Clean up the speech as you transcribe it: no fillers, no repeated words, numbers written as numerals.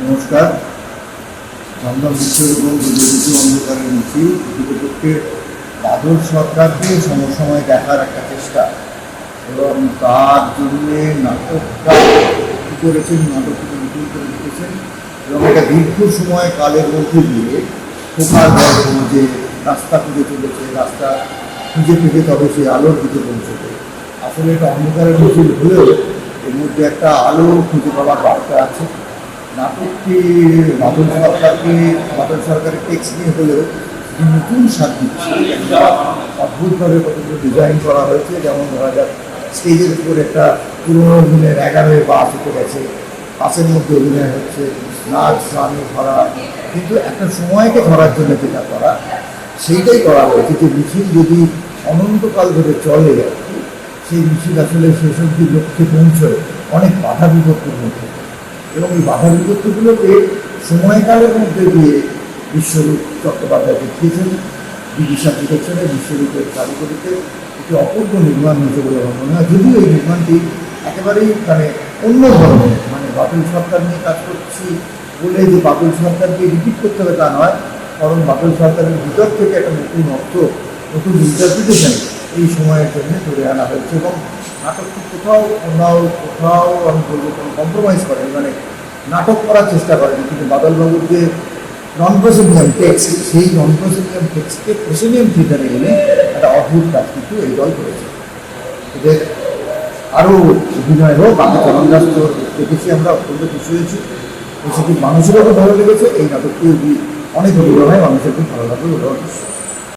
নমস্কার। দমদম বৃক্ষরোপণ দুর্নীতি অন্ধকারের মিছিল প্রকৃতপক্ষে বাদল সরকারকে সমসময় দেখার একটা চেষ্টা, এবং তার জন্যে নাটকটা কী করেছেন, নাটকটা নতুন করে লিখেছেন এবং একটা দীর্ঘ সময় কালের মধ্যে দিয়ে খোকার গল্প যে রাস্তা খুঁজে চলেছে, রাস্তা খুঁজে পেতে তবে সেই আলোর দিকে পৌঁছবে। আসলে এটা অন্ধকারের মিছিল হলেও এর মধ্যে একটা আলো খুঁজে পাওয়ার বার্তা আছে। নাটকটি বাদল সরকারের টেক্সট নিয়ে হলেও নতুন স্বাদ দিচ্ছে। অদ্ভুতভাবে কতগুলো ডিজাইন করা হয়েছে, যেমন ধরা যাক স্টেজের উপর একটা পুরোনো দিনের 11 বাস উঠে গেছে, বাসের মধ্যে অভিনয় হচ্ছে, নাচ গানে ভরা, কিন্তু একটা সময়কে ধরার জন্য যেটা করা সেইটাই করা হয়েছে যে মিছিল যদি অনন্তকাল ধরে চলে আর কি, সেই মিছিল আসলে শেষ অবধি লক্ষ্যে পৌঁছয় অনেক বাধা বিপত্তির মধ্যে। এবং এই বাধা বিপত্তিগুলোকে সময়কালের মধ্যে দিয়ে বিশ্বরূপ চট্টোপাধ্যায় দেখিয়েছেন। বিদিশা ডিরেকশনে বিশ্বরূপের কারিগরিতে একটি অপূর্ব নির্মাণ হয়েছে বলে আমার মনে হয়। যদিও এই নির্মাণটি একেবারেই অন্য ধরনের, বাদল সরকার নিয়ে কাজ করছি বলে যে বাদল সরকারকে রিপিট করতে হবে তা নয়, কারণ বাদল সরকারের ভিতর থেকে একটা নতুন অর্থ, নতুন ইন্টারপ্রিটেশন এই সময়ের জন্য ধরে আনা হয়েছে। এবং নাটকটি কোথাও আমি বলবো কোনো কম্প্রোমাইজ করেনি, নাটক করার চেষ্টা করেনি, কিন্তু বাদলবাবুর যে নন প্রসেমিয়াম টেক্সট, সেই নন প্রসেমিয়াম টেক্সটকে প্রসেমিয়াম থিয়েটারে এনে একটা অদ্ভুত কাজ কিন্তু এই দল করেছে। এদের আরও অভিনয় হোক, আমি চরণদাস দেখেছি, আমরা অত্যন্ত খুশি হয়েছি। সেটি মানুষেরও খুব ভালো লেগেছে। এই নাটকটি অনেক অভিনয় মানুষের খুব ভালো লাগবে বলে